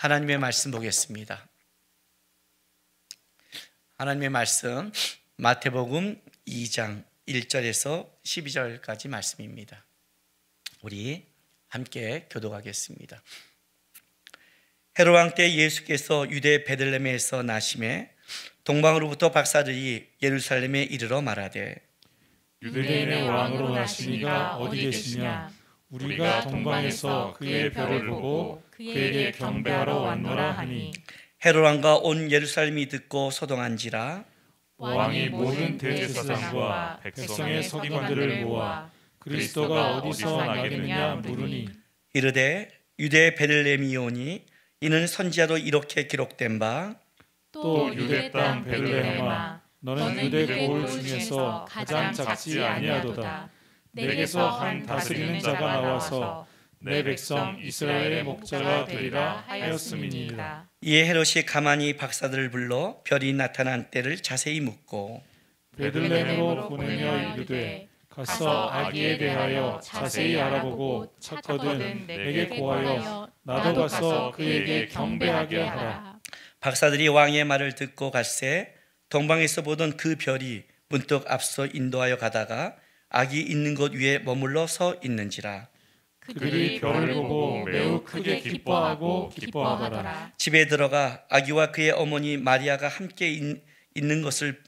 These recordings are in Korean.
하나님의 말씀 보겠습니다. 하나님의 말씀 마태복음 2장 1절에서 12절까지 말씀입니다. 우리 함께 교독하겠습니다. 헤롯 왕 때 예수께서 유대 베들레헴에서 나심에 동방으로부터 박사들이 예루살렘에 이르러 말하되 유대인의 왕으로 나신 이가 어디 계시냐? 우리가 동방에서 그의 별을 보고 그에게 경배하러 왔노라 하니 헤롯 왕과 온 예루살렘이 듣고 소동한지라 왕이 모든 대제사장과 백성의 서기관들을 모아 그리스도가 어디서 나겠느냐 물으니 이르되 유대 베들레헴이오니 이는 선지자도 이렇게 기록된 바 또 유대 땅 베들레헴아 너는 유대 고을 중에서 가장 작지 아니하도다. 내게서 한 다스리는 자가 나와서 내 백성 이스라엘의 목자가 되리라 하였음이니이다. 이에 헤롯이 가만히 박사들을 불러 별이 나타난 때를 자세히 묻고 베들레헴으로 보내며 이르되 가서 아기에 대하여 자세히 알아보고 찾거든 내게 고하여 나도 가서 그에게 경배하게 하라. 박사들이 왕의 말을 듣고 갔세 동방에서 보던 그 별이 문득 앞서 인도하여 가다가 아기 있는 곳 위에 머물러 서 있는지라. 그들이 별을 보고 매우 크게 기뻐하고 기뻐하더라. 집에 들어가 아기와 그의 어머니 마리아가 함께 있는 것을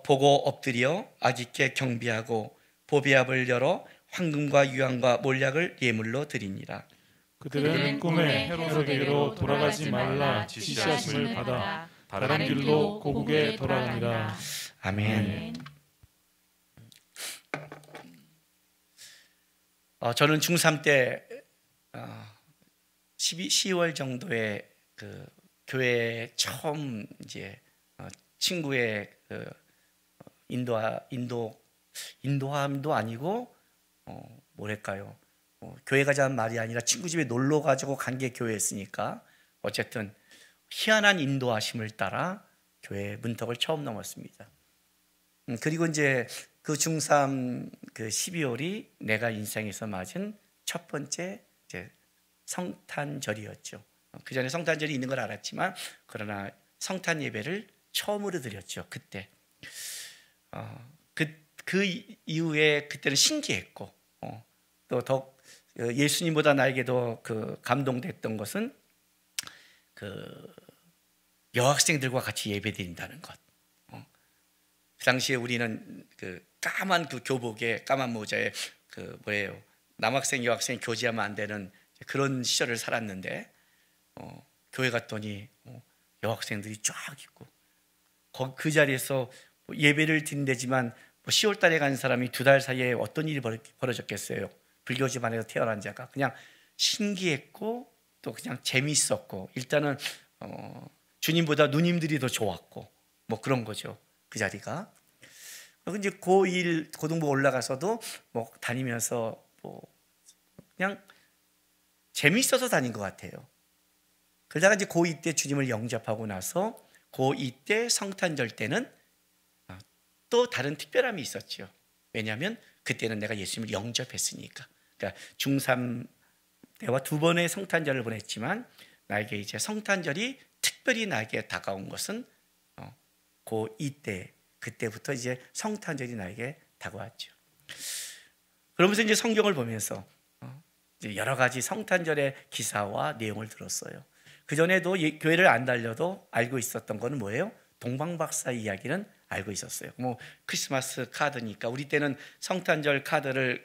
보고 엎드려 아기께 경배하고 보배압을 열어 황금과 유황과 몰약을 예물로 드리니라. 그들은 꿈에 헤로데게로 돌아가지 말라 지시하심을 받아 다른 길로 고국에 돌아가니라. 아멘. 저는 중3 때 10월 정도에 그 교회에 처음 이제 친구의 그 인도함도 아니고 뭐랄까요? 교회 가자는 말이 아니라 친구 집에 놀러 가지고 간 게 교회였으니까 어쨌든 희한한 인도하심을 따라 교회 문턱을 처음 넘었습니다. 그리고 이제 그 중3 그 12월이 내가 인생에서 맞은 첫 번째 이제 성탄절이었죠. 그 전에 성탄절이 있는 걸 알았지만 그러나 성탄 예배를 처음으로 드렸죠. 그때 그 이후에 그때는 신기했고 또 더 예수님보다 나에게도 그 감동됐던 것은 그 여학생들과 같이 예배드린다는 것. 그 당시에 우리는 그 까만 그 교복에 까만 모자에 그 뭐예요? 남학생 여학생 교제하면 안 되는 그런 시절을 살았는데 교회 갔더니 여학생들이 쫙 있고 그 자리에서 예배를 드린다지만 10월 달에 간 사람이 2달 사이에 어떤 일이 벌어졌겠어요? 불교 집안에서 태어난 자가 그냥 신기했고 또 그냥 재미있었고 일단은 주님보다 누님들이 더 좋았고 뭐 그런 거죠. 그 자리가. 이제 고1 고등부 올라가서도 뭐 다니면서 뭐 그냥 재미있어서 다닌 것 같아요. 그러다가 이제 고2 때 주님을 영접하고 나서 고2 때 성탄절 때는 또 다른 특별함이 있었죠. 왜냐하면 그때는 내가 예수님을 영접했으니까. 그러니까 중3 때와 2번의 성탄절을 보냈지만 나에게 이제 성탄절이 특별히 나에게 다가온 것은 고2 때 그때부터 이제 성탄절이 나에게 다가왔죠. 그러면서 이제 성경을 보면서 이제 여러 가지 성탄절의 기사와 내용을 들었어요. 그 전에도 교회를 안 다녀도 알고 있었던 거는 뭐예요? 동방박사 이야기는 알고 있었어요. 뭐 크리스마스 카드니까 우리 때는 성탄절 카드를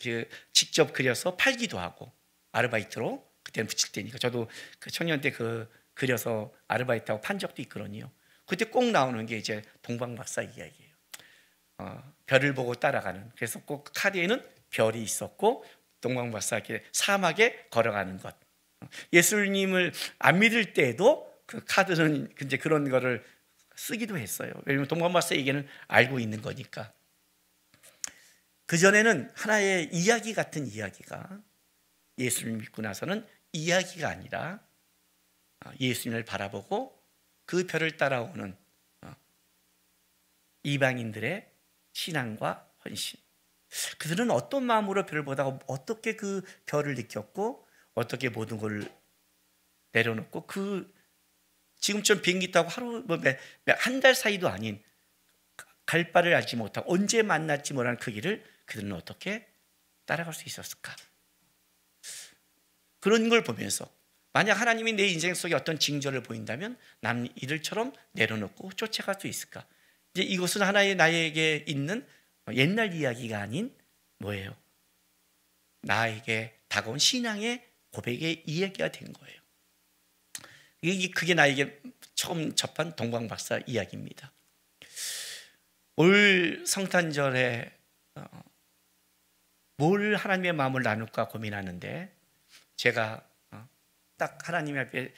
직접 그려서 팔기도 하고 아르바이트로 그때는 붙일 때니까 저도 그 청년 때 그 그려서 아르바이트하고 판 적도 있거든요. 그때 꼭 나오는 게 이제 동방박사 이야기예요. 별을 보고 따라가는. 그래서 꼭 카드에는 별이 있었고 동방박사 사막에 걸어가는 것. 예수님을 안 믿을 때에도 그 카드는 이제 그런 거를 쓰기도 했어요. 왜냐하면 동방박사 얘기는 알고 있는 거니까. 그 전에는 하나의 이야기 같은 이야기가 예수님을 믿고 나서는 이야기가 아니라 예수님을 바라보고 그 별을 따라오는 이방인들의 신앙과 헌신. 그들은 어떤 마음으로 별을 보다가 어떻게 그 별을 느꼈고 어떻게 모든 걸 내려놓고 지금처럼 비행기 타고 하루 한 달 사이도 아닌 갈 바를 알지 못하고 언제 만날지 모르는 그 길을 그들은 어떻게 따라갈 수 있었을까? 그런 걸 보면서 만약 하나님이 내 인생 속에 어떤 징조를 보인다면 남 이들처럼 내려놓고 쫓아갈 수 있을까? 이제 이것은 하나의 나에게 있는 옛날 이야기가 아닌 뭐예요? 나에게 다가온 신앙의 고백의 이야기가 된 거예요. 그게 나에게 처음 접한 동방박사 이야기입니다. 올 성탄절에 뭘 하나님의 마음을 나눌까 고민하는데 제가 딱 하나님 앞에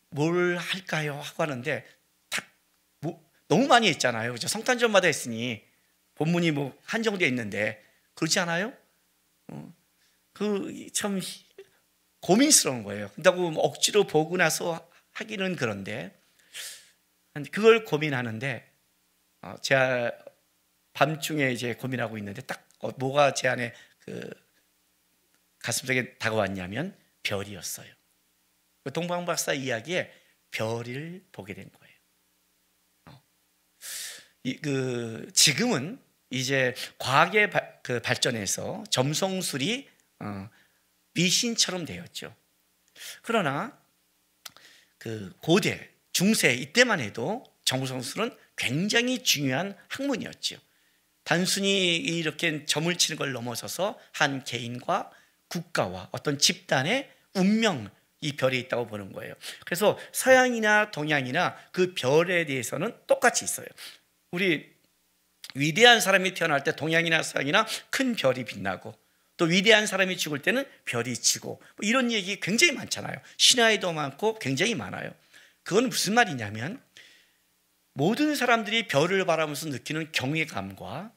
뭘 할까요? 하고 하는데 너무 많이 했잖아요. 그죠? 성탄절마다 했으니 본문이 한정되어 있는데 그렇지 않아요? 참 고민스러운 거예요. 그렇다고 억지로 보고 나서 하기는 그런데 그걸 고민하는데 제가 밤중에 이제 고민하고 있는데 딱 뭐가 제 안에 가슴속에 다가왔냐면 별이었어요. 동방박사 이야기에 별을 보게 된 거예요. 지금은 이제 과학의 발전에서 점성술이 미신처럼 되었죠. 그러나 고대, 중세 이때만 해도 점성술은 굉장히 중요한 학문이었죠. 단순히 이렇게 점을 치는 걸 넘어서서 한 개인과 국가와 어떤 집단의 운명, 이 별에 있다고 보는 거예요. 그래서 서양이나 동양이나 그 별에 대해서는 똑같이 있어요. 우리 위대한 사람이 태어날 때 동양이나 서양이나 큰 별이 빛나고 또 위대한 사람이 죽을 때는 별이 지고 이런 얘기 굉장히 많잖아요. 신화에도 많고 굉장히 많아요. 그건 무슨 말이냐면 모든 사람들이 별을 바라보면서 느끼는 경외감과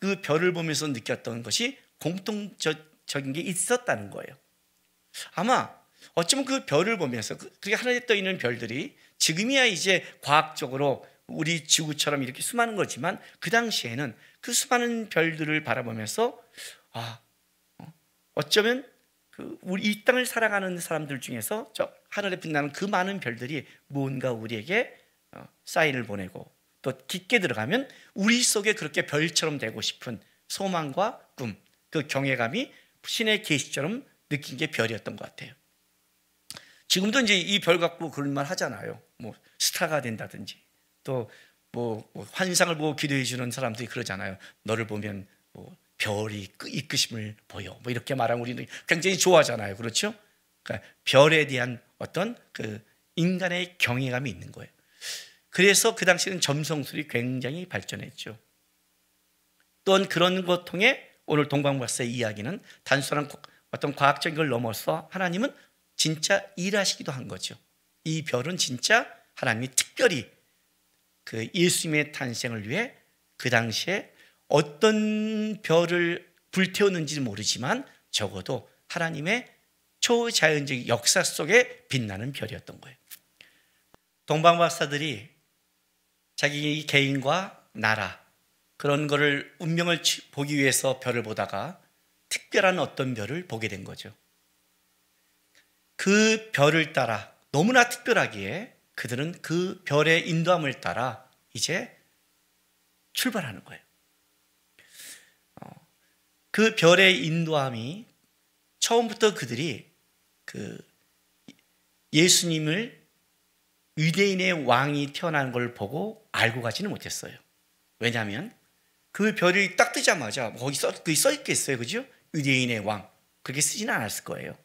그 별을 보면서 느꼈던 것이 공통적인 게 있었다는 거예요. 아마 어쩌면 그 별을 보면서 그게 하늘에 떠 있는 별들이 지금이야 이제 과학적으로 우리 지구처럼 이렇게 수많은 거지만 그 당시에는 그 수많은 별들을 바라보면서 어쩌면 우리 이 땅을 살아가는 사람들 중에서 저 하늘에 빛나는 그 많은 별들이 무언가 우리에게 사인을 보내고 또 깊게 들어가면 우리 속에 그렇게 별처럼 되고 싶은 소망과 꿈, 그 경외감이 신의 계시처럼 느낀 게 별이었던 것 같아요. 지금도 이제 이 별 갖고 그런 말 하잖아요. 스타가 된다든지 또 환상을 보고 기도해 주는 사람들이 그러잖아요. 너를 보면 별이 이끄심을 보여. 이렇게 말하면 우리는 굉장히 좋아하잖아요. 그렇죠? 그러니까 별에 대한 어떤 인간의 경외감이 있는 거예요. 그래서 그 당시에는 점성술이 굉장히 발전했죠. 또한 그런 것 통해 오늘 동방박사의 이야기는 단순한 어떤 과학적인 걸 넘어서 하나님은 진짜 일하시기도 한 거죠. 이 별은 진짜 하나님이 특별히 예수님의 탄생을 위해 그 당시에 어떤 별을 불태웠는지는 모르지만 적어도 하나님의 초자연적 역사 속에 빛나는 별이었던 거예요. 동방박사들이 자기 개인과 나라 그런 거를 운명을 보기 위해서 별을 보다가 특별한 어떤 별을 보게 된 거죠. 그 별을 따라 너무나 특별하기에 그들은 그 별의 인도함을 따라 이제 출발하는 거예요. 그 별의 인도함이 처음부터 그들이 예수님을 유대인의 왕이 태어난 걸 보고 알고 가지는 못했어요. 왜냐하면 그 별이 딱 뜨자마자 거기 써 있겠어요, 그죠? 유대인의 왕 그렇게 쓰지는 않았을 거예요.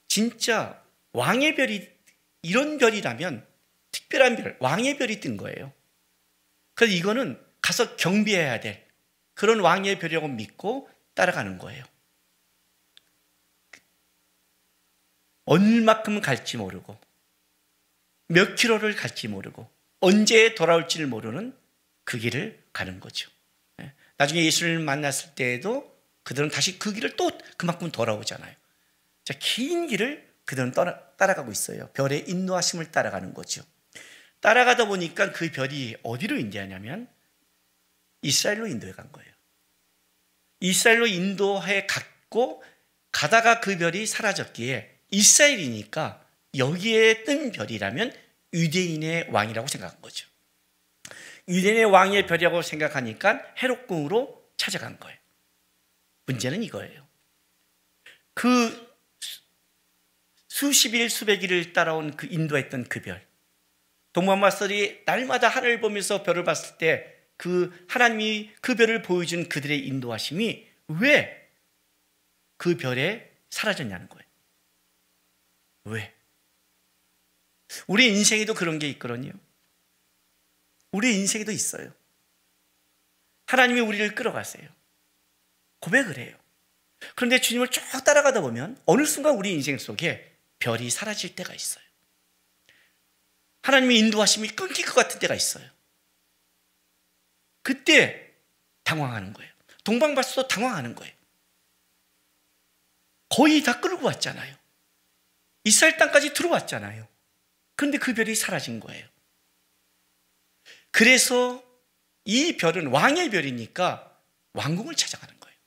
진짜 왕의 별이 이런 별이라면 특별한 별, 왕의 별이 뜬 거예요. 그래서 이거는 가서 경배해야 될 그런 왕의 별이라고 믿고 따라가는 거예요. 얼마큼 갈지 모르고 몇 킬로를 갈지 모르고 언제 돌아올지를 모르는 그 길을 가는 거죠. 나중에 예수를 만났을 때에도 그들은 다시 그 길을 또 그만큼 돌아오잖아요. 긴 길을 그들은 따라가고 있어요. 별의 인도하심을 따라가는 거죠. 따라가다 보니까 그 별이 어디로 인도하냐면 이스라엘로 인도해 간 거예요. 이스라엘로 인도해 갔고 가다가 그 별이 사라졌기에 이스라엘이니까 여기에 뜬 별이라면 유대인의 왕이라고 생각한 거죠. 유대인의 왕의 별이라고 생각하니까 헤롯궁으로 찾아간 거예요. 문제는 이거예요. 그 수십 일, 수백 일을 따라온 그 인도했던 그 별, 동방마술이 날마다 하늘을 보면서 별을 봤을 때 그 하나님이 그 별을 보여준 그들의 인도하심이 왜 그 별에 사라졌냐는 거예요. 왜? 우리 인생에도 그런 게 있거든요. 우리 인생에도 있어요. 하나님이 우리를 끌어가세요. 고백을 해요. 그런데 주님을 쭉 따라가다 보면 어느 순간 우리 인생 속에 별이 사라질 때가 있어요. 하나님의 인도하심이 끊길 것 같은 때가 있어요. 그때 당황하는 거예요. 동방바스도 당황하는 거예요. 거의 다 끌고 왔잖아요. 이스라엘 땅까지 들어왔잖아요. 그런데 그 별이 사라진 거예요. 그래서 이 별은 왕의 별이니까 왕궁을 찾아가는 거예요.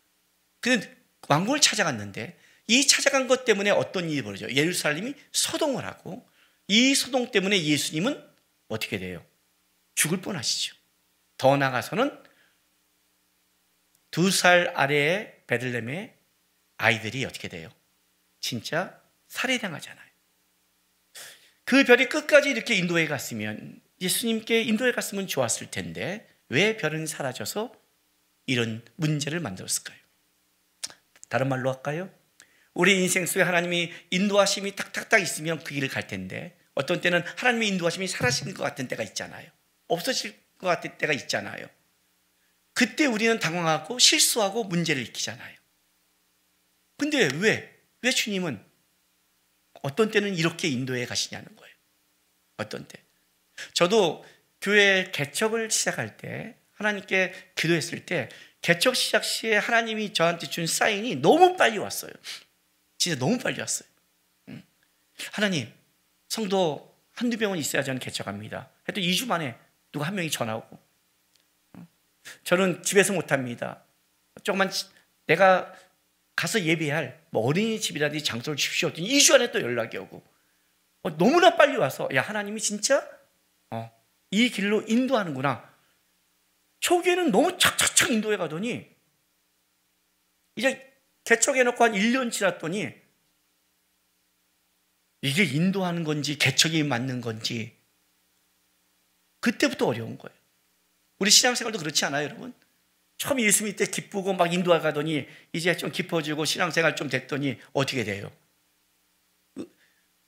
근데 왕궁을 찾아갔는데 이 찾아간 것 때문에 어떤 일이 벌어져요? 예루살렘이 소동을 하고 이 소동 때문에 예수님은 어떻게 돼요? 죽을 뻔하시죠. 더 나아가서는 2살 아래의 베들레헴의 아이들이 어떻게 돼요? 진짜 살해당하잖아요. 그 별이 끝까지 이렇게 인도에 갔으면, 예수님께 인도에 갔으면 좋았을 텐데 왜 별은 사라져서 이런 문제를 만들었을까요? 다른 말로 할까요? 우리 인생 속에 하나님이 인도하심이 탁탁탁 있으면 그 길을 갈 텐데 어떤 때는 하나님의 인도하심이 사라지는 것 같은 때가 있잖아요. 없어질 것 같은 때가 있잖아요. 그때 우리는 당황하고 실수하고 문제를 일으키잖아요. 근데 왜 주님은 어떤 때는 이렇게 인도해 가시냐는 거예요. 어떤 때. 저도 교회 개척을 시작할 때, 하나님께 기도했을 때 개척 시작 시에 하나님이 저한테 준 사인이 너무 빨리 왔어요. 진짜 너무 빨리 왔어요. 하나님, 성도 한두 명은 있어야 저는 개척합니다. 해도 2주 만에 누가 한 명이 전화 오고, 저는 집에서 못합니다. 조금만 내가 가서 예배할 어린이집이라든지 장소를 주십시오. 2주 안에 또 연락이 오고, 너무나 빨리 와서 야, 하나님이 진짜 이 길로 인도하는구나. 초기에는 너무 착착착 인도해 가더니 이제 개척해놓고 한 1년 지났더니 이게 인도하는 건지 개척이 맞는 건지 그때부터 어려운 거예요. 우리 신앙생활도 그렇지 않아요, 여러분? 처음 예수 믿을 때 기쁘고 막 인도하더니 이제 좀 깊어지고 신앙생활 좀 됐더니 어떻게 돼요?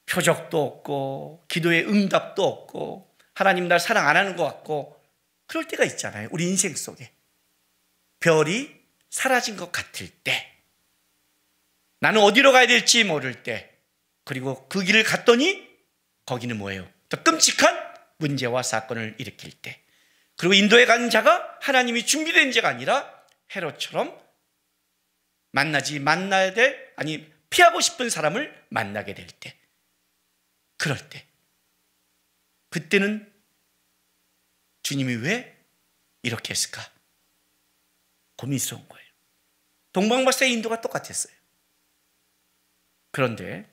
표적도 없고 기도의 응답도 없고 하나님 날 사랑 안 하는 것 같고 그럴 때가 있잖아요. 우리 인생 속에 별이 사라진 것 같을 때, 나는 어디로 가야 될지 모를 때, 그리고 그 길을 갔더니 거기는 뭐예요? 더 끔찍한 문제와 사건을 일으킬 때, 그리고 인도에 간 자가 하나님이 준비된 자가 아니라 헤롯처럼 만나야 될, 아니 피하고 싶은 사람을 만나게 될 때, 그럴 때, 그때는 주님이 왜 이렇게 했을까? 고민스러운 거예요. 동방박사의 인도가 똑같았어요. 그런데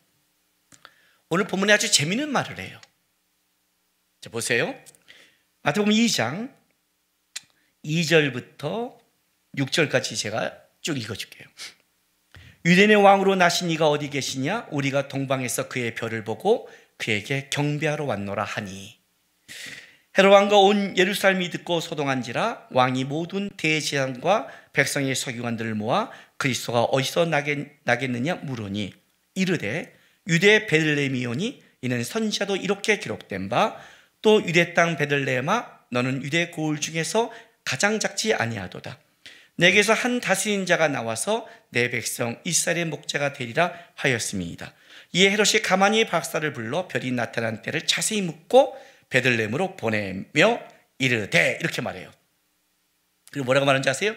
오늘 본문에 아주 재미있는 말을 해요. 자, 보세요. 마태복음 2장 2절부터 6절까지 제가 쭉 읽어줄게요. 유대인의 왕으로 나신 이가 어디 계시냐? 우리가 동방에서 그의 별을 보고 그에게 경배하러 왔노라 하니, 헤롯 왕과 온 예루살렘이 듣고 소동한지라 왕이 모든 대제사장과 백성의 서기관들을 모아 그리스도가 어디서 나겠느냐 물으니 이르되 유대 베들레헴이오니 이는 선지자도 이렇게 기록된 바 또 유대 땅 베들레헴아 너는 유대 고을 중에서 가장 작지 아니하도다. 내게서 한 다스린 자가 나와서 내 백성 이스라엘의 목자가 되리라 하였음이니이다. 이에 헤롯이 가만히 박사를 불러 별이 나타난 때를 자세히 묻고 베들레헴으로 보내며 이르되, 이렇게 말해요. 그리고 뭐라고 말하는지 아세요?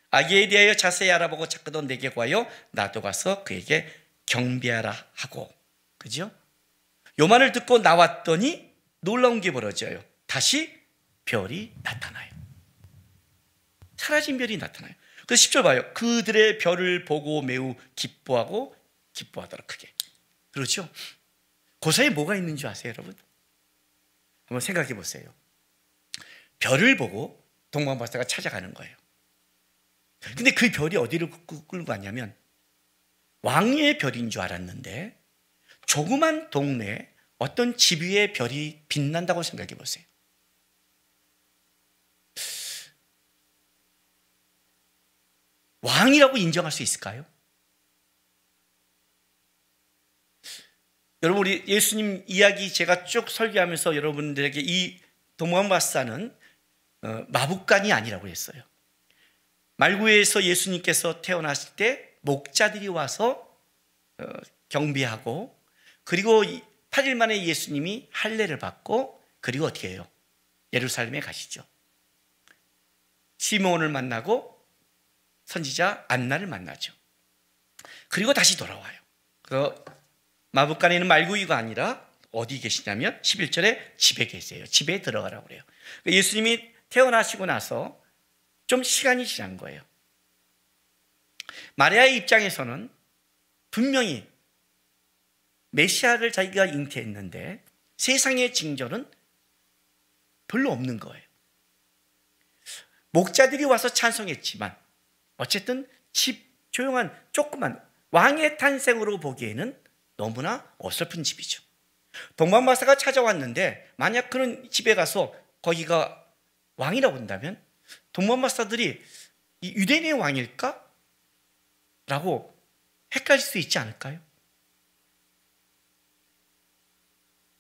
아기에 대하여 자세히 알아보고 찾거든 내게 구하여 나도 가서 그에게 경배하라 하고. 그죠? 요 말을 듣고 나왔더니 놀라운 게 벌어져요. 다시 별이 나타나요. 사라진 별이 나타나요. 그래서 10절 봐요. 그들의 별을 보고 매우 기뻐하더라 크게. 그렇죠? 그 사이에 뭐가 있는 줄 아세요, 여러분? 한번 생각해 보세요. 별을 보고 동방박사가 찾아가는 거예요. 근데 그 별이 어디로 끌고 갔냐면 왕의 별인 줄 알았는데 조그만 동네에 어떤 집 위에 별이 빛난다고 생각해 보세요. 왕이라고 인정할 수 있을까요? 여러분, 우리 예수님 이야기 제가 쭉 설교하면서 여러분들에게 이 동방박사는 마북간이 아니라고 했어요. 말구에서 예수님께서 태어나실 때 목자들이 와서 경배하고, 그리고 8일 만에 예수님이 할례를 받고, 그리고 어떻게 해요? 예루살렘에 가시죠. 시몬을 만나고 선지자 안나를 만나죠. 그리고 다시 돌아와요. 그 마북간에는 말구이가 아니라 어디 계시냐면 11절에 집에 계세요. 집에 들어가라고 그래요. 예수님이 태어나시고 나서 좀 시간이 지난 거예요. 마리아의 입장에서는 분명히 메시아를 자기가 잉태했는데 세상의 징조는 별로 없는 거예요. 목자들이 와서 찬송했지만 어쨌든 집 조용한 조그만 왕의 탄생으로 보기에는 너무나 어설픈 집이죠. 동방박사가 찾아왔는데 만약 그런 집에 가서 거기가 왕이라고 한다면 동방박사들이 이 유대인의 왕일까? 라고 헷갈릴 수 있지 않을까요?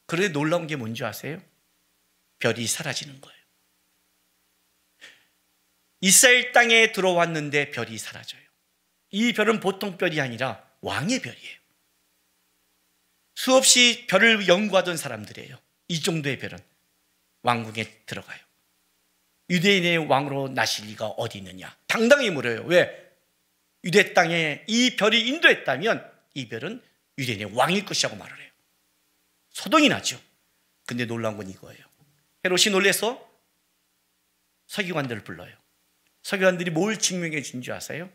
그런데 놀라운 게 뭔지 아세요? 별이 사라지는 거예요. 이스라엘 땅에 들어왔는데 별이 사라져요. 이 별은 보통 별이 아니라 왕의 별이에요. 수없이 별을 연구하던 사람들이에요. 이 정도의 별은 왕궁에 들어가요. 유대인의 왕으로 나실 리가 어디 있느냐? 당당히 물어요. 왜? 유대 땅에 이 별이 인도했다면 이 별은 유대인의 왕일 것이라고 말을 해요. 소동이 나죠. 근데 놀라운 건 이거예요. 헤롯이 놀라서 서기관들을 불러요. 서기관들이 뭘 증명해 준 줄 아세요?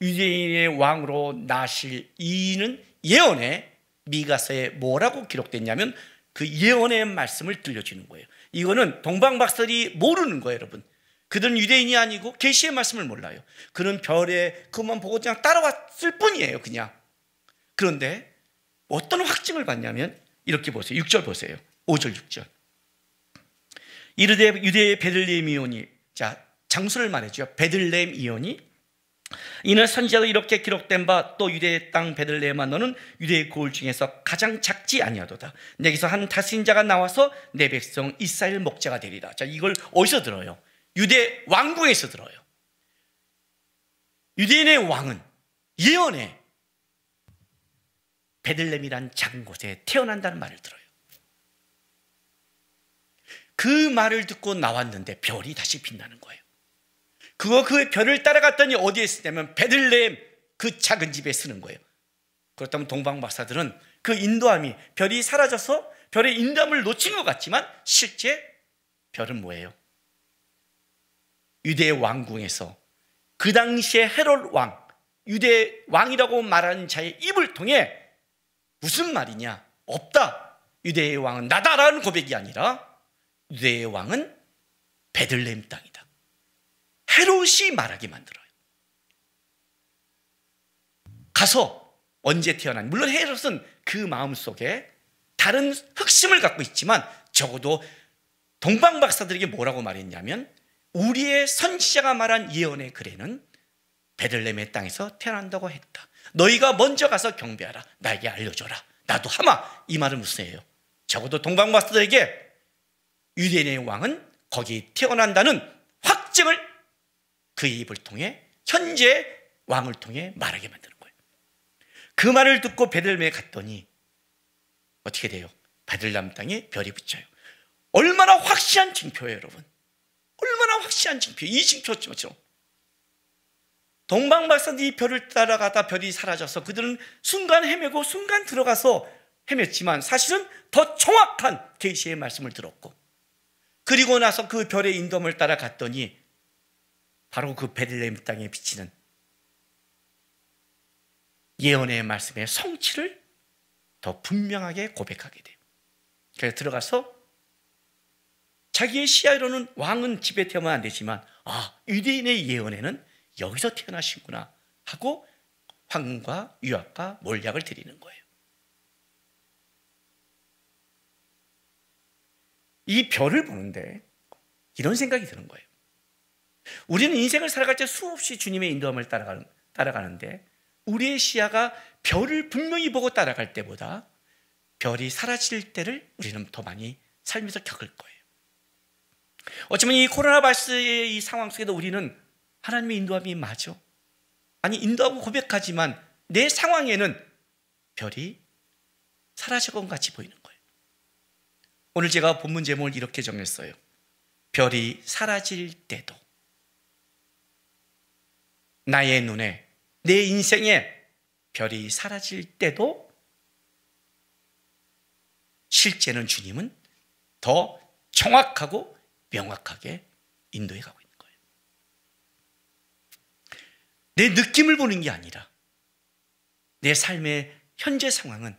유대인의 왕으로 나실 이는 예언에 미가서에 뭐라고 기록됐냐면 그 예언의 말씀을 들려주는 거예요. 이거는 동방박사들이 모르는 거예요, 여러분. 그들은 유대인이 아니고 계시의 말씀을 몰라요. 그는 별에 그것만 보고 그냥 따라왔을 뿐이에요, 그냥. 그런데 어떤 확증을 받냐면 이렇게 보세요. 6절 보세요. 5절 6절. 이르되 유대의 베들레헴 이오니, 자, 장소를 말해줘요. 베들레헴 이오니, 이는 선지자도 이렇게 기록된 바 또 유대의 땅 베들레헴아 너는 유대의 고을 중에서 가장 작지 아니하도다. 내게서 한 다스린자가 나와서 내 백성 이스라엘 목자가 되리라. 자, 이걸 어디서 들어요? 유대 왕궁에서 들어요. 유대인의 왕은 예언에 베들레헴이란 작은 곳에 태어난다는 말을 들어요. 그 말을 듣고 나왔는데 별이 다시 빛나는 거예요. 그 별을 따라갔더니 어디에 쓰냐면 베들레헴 그 작은 집에 쓰는 거예요. 그렇다면 동방박사들은 그 인도함이 별이 사라져서 별의 인도함을 놓친 것 같지만 실제 별은 뭐예요? 유대 왕궁에서 그 당시에 헤롯 왕, 유대 왕이라고 말하는 자의 입을 통해 무슨 말이냐? 없다. 유대의 왕은 나다라는 고백이 아니라 유대의 왕은 베들레헴 땅이다. 헤롯이 말하게 만들어요. 가서 언제 태어난, 물론 헤롯은 그 마음속에 다른 흑심을 갖고 있지만 적어도 동방박사들에게 뭐라고 말했냐면 우리의 선지자가 말한 예언의 글에는 베들레헴의 땅에서 태어난다고 했다. 너희가 먼저 가서 경배하라. 나에게 알려줘라. 나도 하마. 이 말은 무슨 얘기예요? 적어도 동방박사들에게 유대인의 왕은 거기 태어난다는 확증을 그의 입을 통해 현재 왕을 통해 말하게 만드는 거예요. 그 말을 듣고 베들레헴에 갔더니 어떻게 돼요? 베들레헴 땅에 별이 붙여요. 얼마나 확실한 징표예요, 여러분. 얼마나 확실한 징표. 이 징표처럼 동방박사들이 별을 따라가다 별이 사라져서 그들은 순간 헤매고 순간 들어가서 헤맸지만 사실은 더 정확한 계시의 말씀을 들었고, 그리고 나서 그 별의 인도함을 따라갔더니 바로 그 베들레헴 땅에 비치는 예언의 말씀의 성취를 더 분명하게 고백하게 돼요. 그래서 들어가서 자기의 시야로는 왕은 집에 태어나면 안 되지만 유대인의 예언에는 여기서 태어나신구나 하고 황금과 유압과 몰약을 드리는 거예요. 이 별을 보는데 이런 생각이 드는 거예요. 우리는 인생을 살아갈 때 수없이 주님의 인도함을 따라가는데 우리의 시야가 별을 분명히 보고 따라갈 때보다 별이 사라질 때를 우리는 더 많이 살면서 겪을 거예요. 어쩌면 이 코로나 발생의 이 상황 속에도 우리는 하나님의 인도함이 맞아. 아니, 인도하고 고백하지만 내 상황에는 별이 사라져간 같이 보이는 거예요. 오늘 제가 본문 제목을 이렇게 정했어요. 별이 사라질 때도. 나의 눈에, 내 인생에 별이 사라질 때도 실제는 주님은 더 정확하고 명확하게 인도해 가고 있는 거예요. 내 느낌을 보는 게 아니라 내 삶의 현재 상황은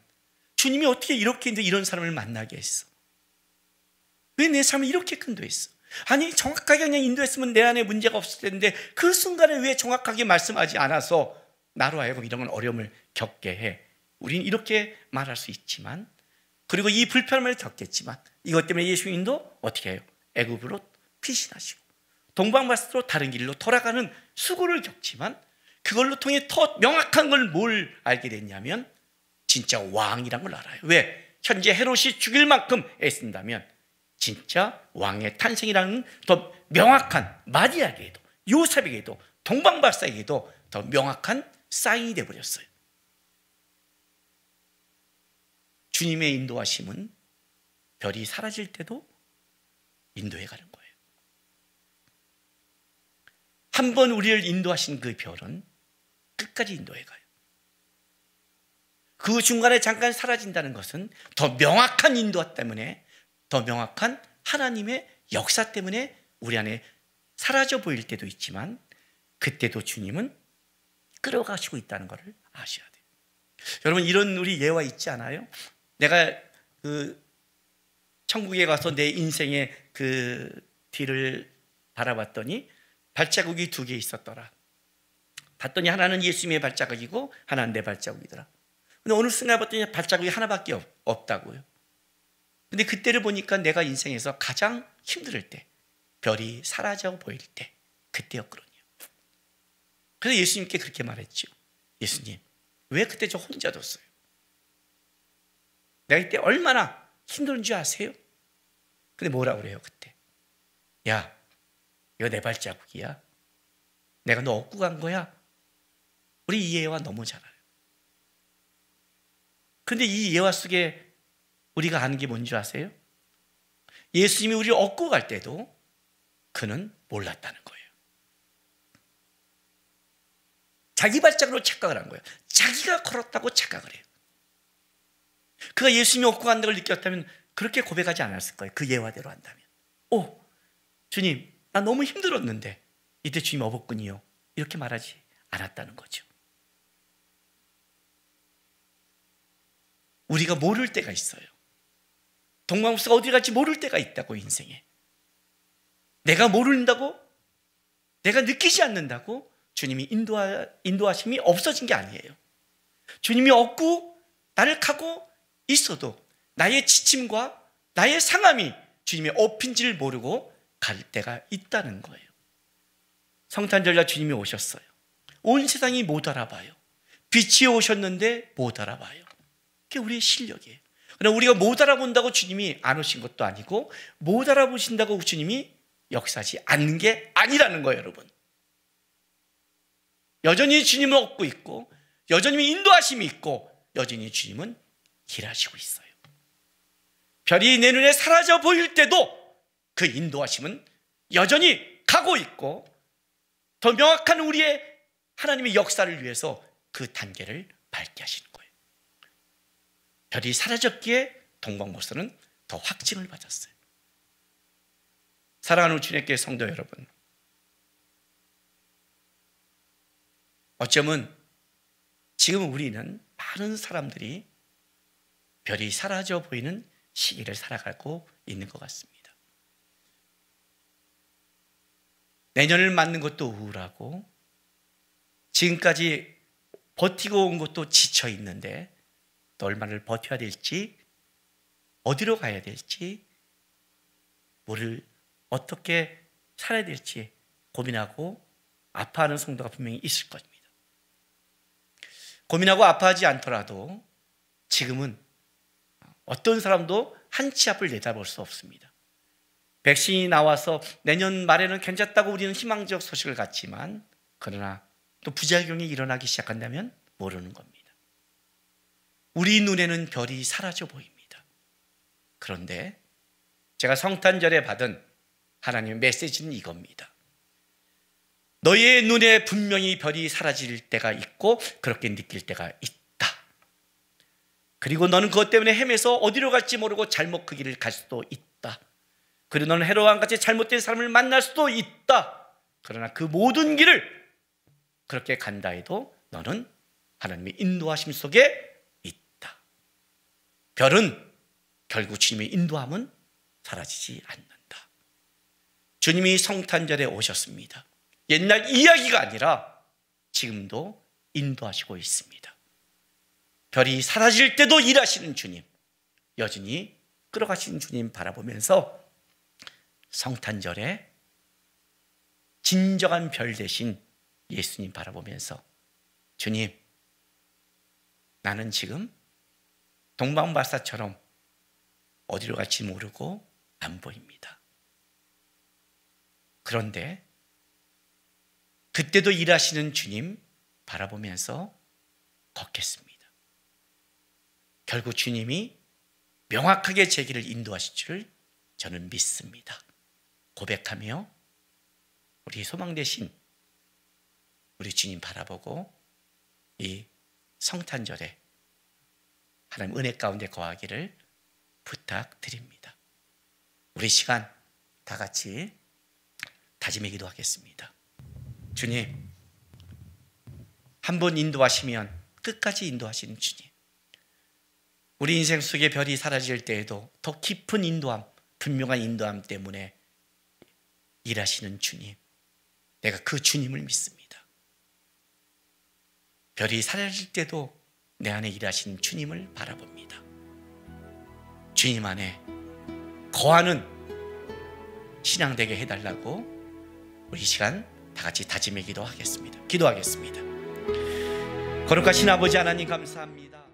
주님이 어떻게 이렇게 이런 사람을 만나게 했어? 왜 내 삶을 이렇게 인도했어? 아니, 정확하게 그냥 인도했으면 내 안에 문제가 없을 텐데 그 순간에 왜 정확하게 말씀하지 않아서 나로 하여금 이런 어려움을 겪게 해? 우린 이렇게 말할 수 있지만, 그리고 이 불편함을 겪겠지만 이것 때문에 예수님도 어떻게 해요? 애굽으로 피신하시고 동방바스로 다른 길로 돌아가는 수고를 겪지만 그걸로 통해 더 명확한 걸 뭘 알게 됐냐면 진짜 왕이란 걸 알아요. 왜? 현재 헤롯이 죽일 만큼 애쓴다면 진짜 왕의 탄생이라는 더 명확한 마리아에게도 요셉에게도 동방박사에게도 더 명확한 사인이 되어버렸어요. 주님의 인도하심은 별이 사라질 때도 인도해 가는 거예요. 한 번 우리를 인도하신 그 별은 끝까지 인도해 가요. 그 중간에 잠깐 사라진다는 것은 더 명확한 인도 때문에, 더 명확한 하나님의 역사 때문에 우리 안에 사라져 보일 때도 있지만 그때도 주님은 끌어가시고 있다는 것을 아셔야 돼요. 여러분, 이런 우리 예화 있지 않아요? 내가 천국에 가서 내 인생의 그 뒤를 바라봤더니 발자국이 2개 있었더라. 봤더니 하나는 예수님의 발자국이고 하나는 내 발자국이더라. 근데 어느 순간 봤더니 발자국이 하나밖에 없다고요. 근데 그때를 보니까 내가 인생에서 가장 힘들 때, 별이 사라져 보일 때, 그때였거든요. 그래서 예수님께 그렇게 말했죠. 예수님, 왜 그때 저 혼자 뒀어요? 내가 이때 얼마나 힘든 줄 아세요? 근데 뭐라 그래요 그때? 야, 이거 내 발자국이야. 내가 너 얻고 간 거야. 우리 이 예화 너무 잘 알아요. 그런데 이 예화 속에 우리가 아는 게 뭔지 아세요? 예수님이 우리를 얻고 갈 때도 그는 몰랐다는 거예요. 자기 발자국으로 착각을 한 거예요. 자기가 걸었다고 착각을 해요. 그가 예수님이 얻고 간다는 걸 느꼈다면 그렇게 고백하지 않았을 거예요. 그 예화대로 한다면. 오, 주님, 나 너무 힘들었는데 이때 주님 업었군요. 이렇게 말하지 않았다는 거죠. 우리가 모를 때가 있어요. 동방박사가 어디 갈지 모를 때가 있다고, 인생에. 내가 모른다고, 내가 느끼지 않는다고 주님이 인도하심이 없어진 게 아니에요. 주님이 없고 나를 가고 있어도 나의 지침과 나의 상함이 주님의 업힌지를 모르고 갈 때가 있다는 거예요. 성탄절날 주님이 오셨어요. 온 세상이 못 알아봐요. 빛이 오셨는데 못 알아봐요. 그게 우리의 실력이에요. 그러나 우리가 못 알아본다고 주님이 안 오신 것도 아니고 못 알아보신다고 주님이 역사하지 않는 게 아니라는 거예요, 여러분. 여전히 주님을 얻고 있고 여전히 인도하심이 있고 여전히 주님은 일하시고 있어요. 별이 내 눈에 사라져 보일 때도 그 인도하심은 여전히 가고 있고 더 명확한 우리의 하나님의 역사를 위해서 그 단계를 밟게 하시는 거예요. 별이 사라졌기에 동방목사는 더 확증을 받았어요. 사랑하는 주님께 성도 여러분, 어쩌면 지금 우리는 많은 사람들이 별이 사라져 보이는 시기를 살아가고 있는 것 같습니다. 내년을 맞는 것도 우울하고 지금까지 버티고 온 것도 지쳐 있는데 또 얼마를 버텨야 될지, 어디로 가야 될지, 뭐를 어떻게 살아야 될지 고민하고 아파하는 성도가 분명히 있을 겁니다. 고민하고 아파하지 않더라도 지금은 어떤 사람도 한 치 앞을 내다볼 수 없습니다. 백신이 나와서 내년 말에는 괜찮다고 우리는 희망적 소식을 갖지만, 그러나 또 부작용이 일어나기 시작한다면 모르는 겁니다. 우리 눈에는 별이 사라져 보입니다. 그런데 제가 성탄절에 받은 하나님의 메시지는 이겁니다. 너희의 눈에 분명히 별이 사라질 때가 있고 그렇게 느낄 때가 있다. 그리고 너는 그것 때문에 헤매서 어디로 갈지 모르고 잘못 그 길을 갈 수도 있다. 그리고 너는 헤롯왕같이 잘못된 사람을 만날 수도 있다. 그러나 그 모든 길을 그렇게 간다 해도 너는 하나님의 인도하심 속에 있다. 별은 결국 주님의 인도함은 사라지지 않는다. 주님이 성탄절에 오셨습니다. 옛날 이야기가 아니라 지금도 인도하시고 있습니다. 별이 사라질 때도 일하시는 주님, 여전히 끌어가시는 주님 바라보면서 성탄절에 진정한 별 대신 예수님 바라보면서, 주님, 나는 지금 동방박사처럼 어디로 갈지 모르고 안 보입니다. 그런데 그때도 일하시는 주님 바라보면서 걷겠습니다. 결국 주님이 명확하게 제 길을 인도하실 줄 저는 믿습니다. 고백하며 우리 소망 대신 우리 주님 바라보고 이 성탄절에 하나님 은혜 가운데 거하기를 부탁드립니다. 우리 시간 다 같이 다짐의 기도하겠습니다. 주님, 한 번 인도하시면 끝까지 인도하시는 주님, 우리 인생 속에 별이 사라질 때에도 더 깊은 인도함, 분명한 인도함 때문에 일하시는 주님, 내가 그 주님을 믿습니다. 별이 사라질 때도 내 안에 일하시는 주님을 바라봅니다. 주님 안에 거하는 신앙 되게 해달라고 우리 시간 다 같이 다짐의 기도하겠습니다. 기도하겠습니다. 거룩하신 아버지 하나님 감사합니다.